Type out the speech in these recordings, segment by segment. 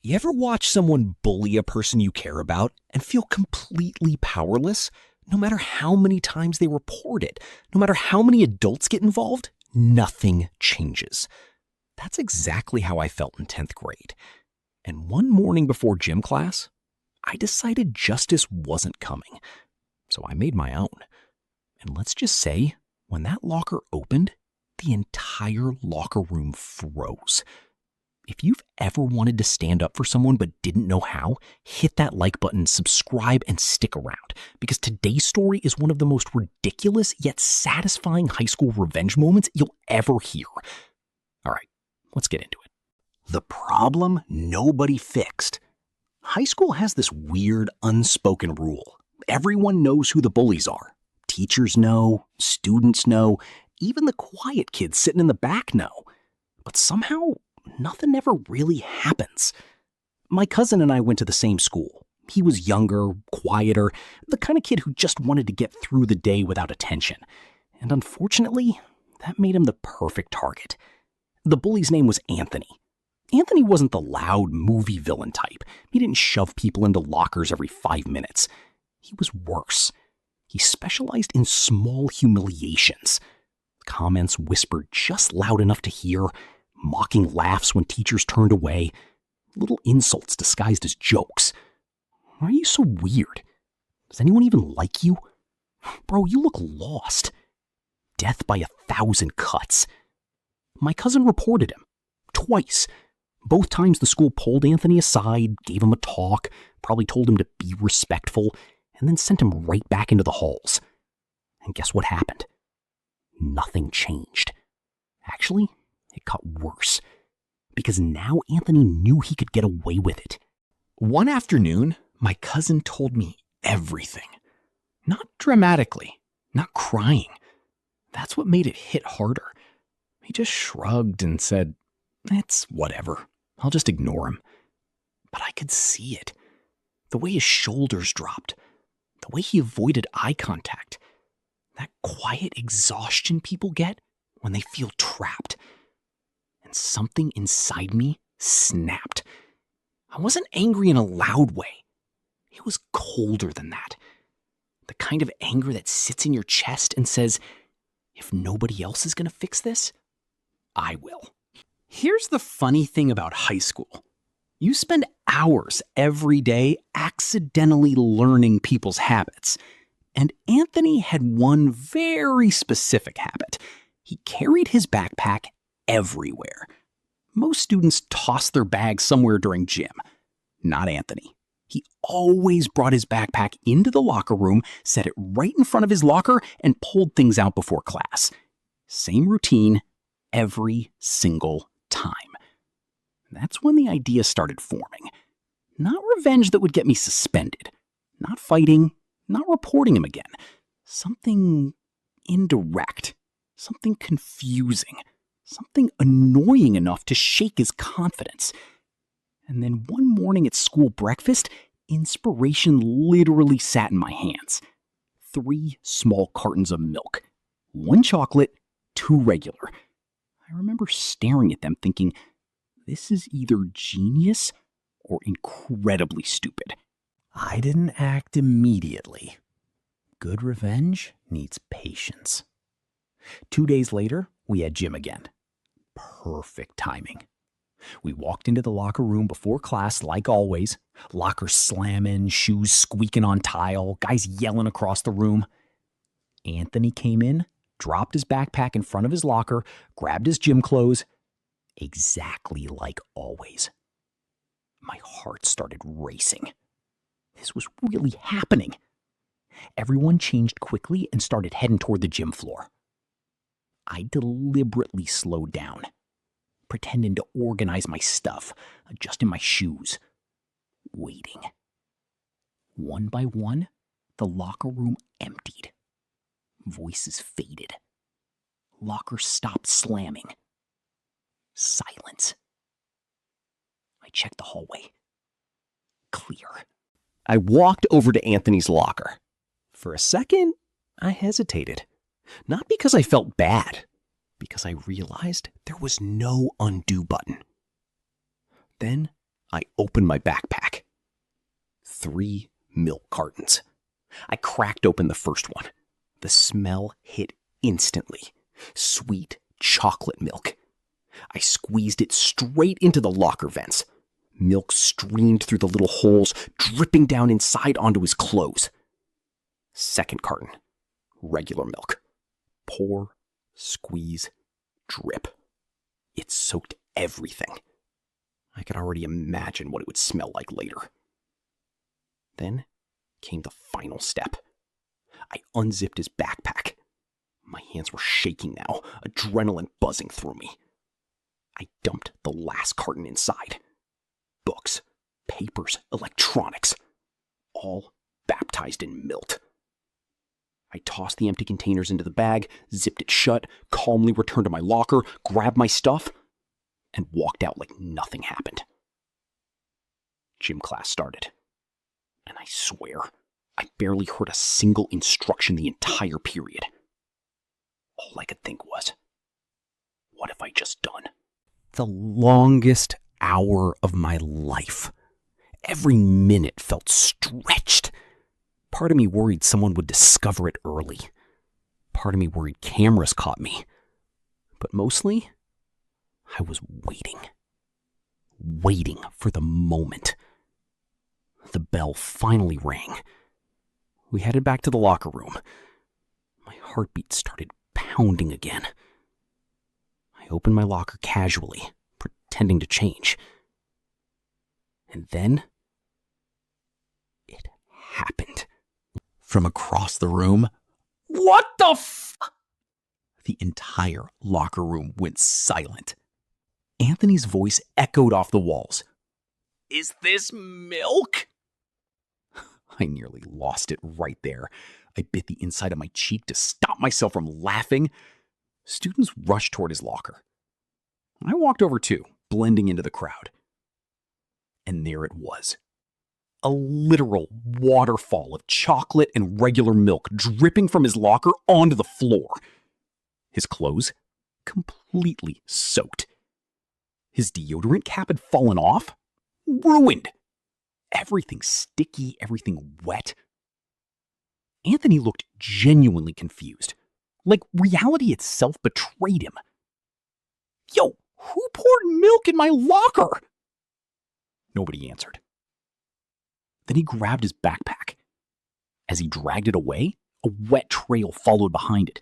You ever watch someone bully a person you care about and feel completely powerless? No matter how many times they report it, no matter how many adults get involved, nothing changes. That's exactly how I felt in 10th grade. And one morning before gym class, I decided justice wasn't coming. So I made my own. And let's just say, when that locker opened, the entire locker room froze. If you've ever wanted to stand up for someone but didn't know how, hit that like button, subscribe, and stick around, because today's story is one of the most ridiculous yet satisfying high school revenge moments you'll ever hear. All right, let's get into it. The problem nobody fixed. High school has this weird unspoken rule. Everyone knows who the bullies are. Teachers know, students know, even the quiet kids sitting in the back know. But somehow, nothing ever really happens. My cousin and I went to the same school. He was younger, quieter, the kind of kid who just wanted to get through the day without attention. And unfortunately, that made him the perfect target. The bully's name was Anthony. Anthony wasn't the loud movie villain type. He didn't shove people into lockers every 5 minutes. He was worse. He specialized in small humiliations. Comments whispered just loud enough to hear, mocking laughs when teachers turned away, little insults disguised as jokes. Why are you so weird? Does anyone even like you? Bro, you look lost. Death by 1,000 cuts. My cousin reported him. Twice. Both times the school pulled Anthony aside, gave him a talk, probably told him to be respectful, and then sent him right back into the halls. And guess what happened? Nothing changed. Actually, it got worse. Because now Anthony knew he could get away with it. One afternoon, my cousin told me everything. Not dramatically, not crying. That's what made it hit harder. He just shrugged and said, "It's whatever. I'll just ignore him." But I could see it. The way his shoulders dropped. The way he avoided eye contact. That quiet exhaustion people get when they feel trapped. And something inside me snapped. I wasn't angry in a loud way. It was colder than that. The kind of anger that sits in your chest and says, if nobody else is going to fix this, I will. Here's the funny thing about high school. You spend hours every day accidentally learning people's habits. And Anthony had one very specific habit. He carried his backpack everywhere. Most students toss their bags somewhere during gym. Not Anthony. He always brought his backpack into the locker room, set it right in front of his locker, and pulled things out before class. Same routine every single time. That's when the idea started forming. Not revenge that would get me suspended. Not fighting. Not reporting him again. Something indirect. Something confusing. Something annoying enough to shake his confidence. And then one morning at school breakfast, inspiration literally sat in my hands. 3 small cartons of milk. 1 chocolate, 2 regular. I remember staring at them thinking, this is either genius or incredibly stupid. I didn't act immediately. Good revenge needs patience. 2 days later, we had gym again. Perfect timing. We walked into the locker room before class like always. Lockers slamming, shoes squeaking on tile, guys yelling across the room. Anthony came in, dropped his backpack in front of his locker, grabbed his gym clothes. Exactly like always. My heart started racing. This was really happening. Everyone changed quickly and started heading toward the gym floor. I deliberately slowed down, pretending to organize my stuff, adjusting my shoes, waiting. One by one, the locker room emptied. Voices faded. Lockers stopped slamming. Silence. I checked the hallway. Clear. I walked over to Anthony's locker. For a second, I hesitated. Not because I felt bad, because I realized there was no undo button. Then I opened my backpack. 3 milk cartons. I cracked open the first one. The smell hit instantly. Sweet chocolate milk. I squeezed it straight into the locker vents. Milk streamed through the little holes, dripping down inside onto his clothes. Second carton. Regular milk. Pour, squeeze, drip. It soaked everything. I could already imagine what it would smell like later. Then came the final step. I unzipped his backpack. My hands were shaking now, adrenaline buzzing through me. I dumped the last carton inside. Books, papers, electronics, all baptized in milk. I tossed the empty containers into the bag, zipped it shut, calmly returned to my locker, grabbed my stuff, and walked out like nothing happened. Gym class started. And I swear, I barely heard a single instruction the entire period. All I could think was, what have I just done? The longest hour of my life. Every minute felt stretched. Part of me worried someone would discover it early. Part of me worried cameras caught me. But mostly, I was waiting for the moment. The bell finally rang. We headed back to the locker room. My heartbeat started pounding again. I opened my locker casually, pretending to change. And then, it happened. From across the room, "What the f-?" The entire locker room went silent. Anthony's voice echoed off the walls. "Is this milk?" I nearly lost it right there. I bit the inside of my cheek to stop myself from laughing. Students rushed toward his locker. I walked over too, blending into the crowd. And there it was. A literal waterfall of chocolate and regular milk dripping from his locker onto the floor. His clothes completely soaked. His deodorant cap had fallen off. Ruined. Everything sticky, everything wet. Anthony looked genuinely confused, like reality itself betrayed him. "Yo, who poured milk in my locker?" Nobody answered. Then he grabbed his backpack. As he dragged it away, a wet trail followed behind it.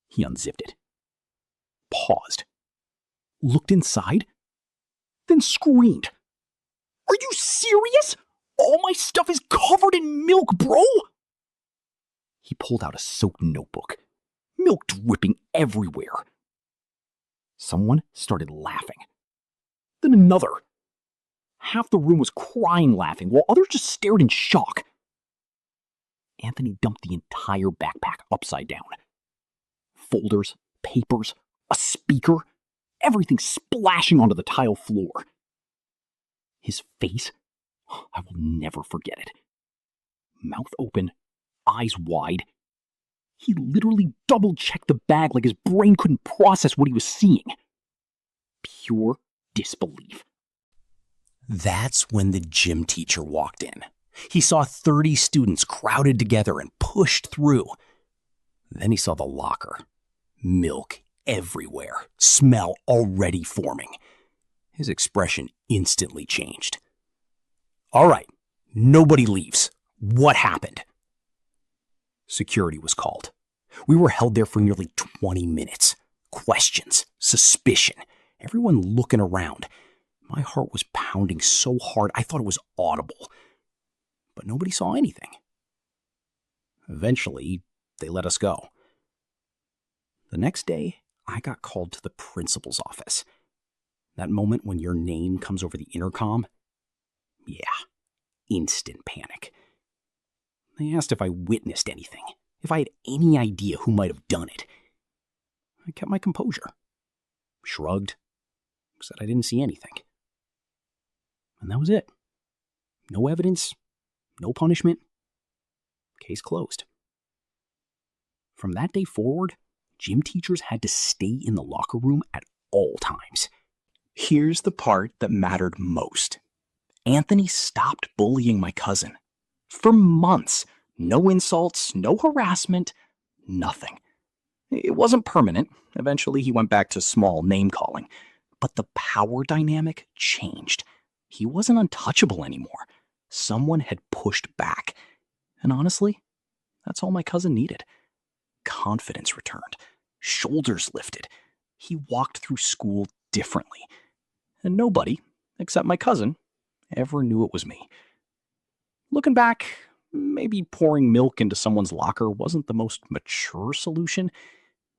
He unzipped it, paused, looked inside, then screamed. "Are you serious? All my stuff is covered in milk, bro!" He pulled out a soaked notebook, milk dripping everywhere. Someone started laughing. Then another. Half the room was crying laughing, while others just stared in shock. Anthony dumped the entire backpack upside down. Folders, papers, a speaker, everything splashing onto the tile floor. His face, I will never forget it. Mouth open, eyes wide. He literally double-checked the bag like his brain couldn't process what he was seeing. Pure disbelief. That's when the gym teacher walked in. He saw 30 students crowded together and pushed through. Then he saw the locker. Milk everywhere. Smell already forming. His expression instantly changed. "All right, nobody leaves. What happened?" Security was called. We were held there for nearly 20 minutes. Questions, suspicion, everyone looking around. My heart was pounding so hard I thought it was audible. But nobody saw anything. Eventually, they let us go. The next day, I got called to the principal's office. That moment when your name comes over the intercom? Yeah, instant panic. They asked if I witnessed anything, if I had any idea who might have done it. I kept my composure, shrugged, said I didn't see anything. And that was it. No evidence, no punishment. Case closed. From that day forward, gym teachers had to stay in the locker room at all times. Here's the part that mattered most. Anthony stopped bullying my cousin. For months. No insults, no harassment, nothing. It wasn't permanent. Eventually, he went back to small name calling. But the power dynamic changed. He wasn't untouchable anymore. Someone had pushed back. And honestly, that's all my cousin needed. Confidence returned. Shoulders lifted. He walked through school differently. And nobody, except my cousin, ever knew it was me. Looking back, maybe pouring milk into someone's locker wasn't the most mature solution,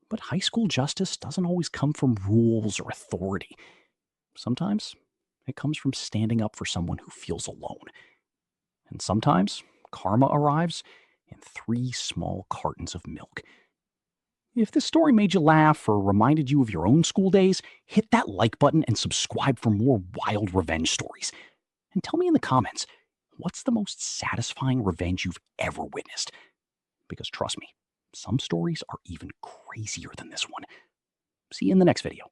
but high school justice doesn't always come from rules or authority. Sometimes it comes from standing up for someone who feels alone. And sometimes karma arrives in 3 small cartons of milk. If this story made you laugh or reminded you of your own school days, hit that like button and subscribe for more wild revenge stories. And tell me in the comments, what's the most satisfying revenge you've ever witnessed? Because trust me, some stories are even crazier than this one. See you in the next video.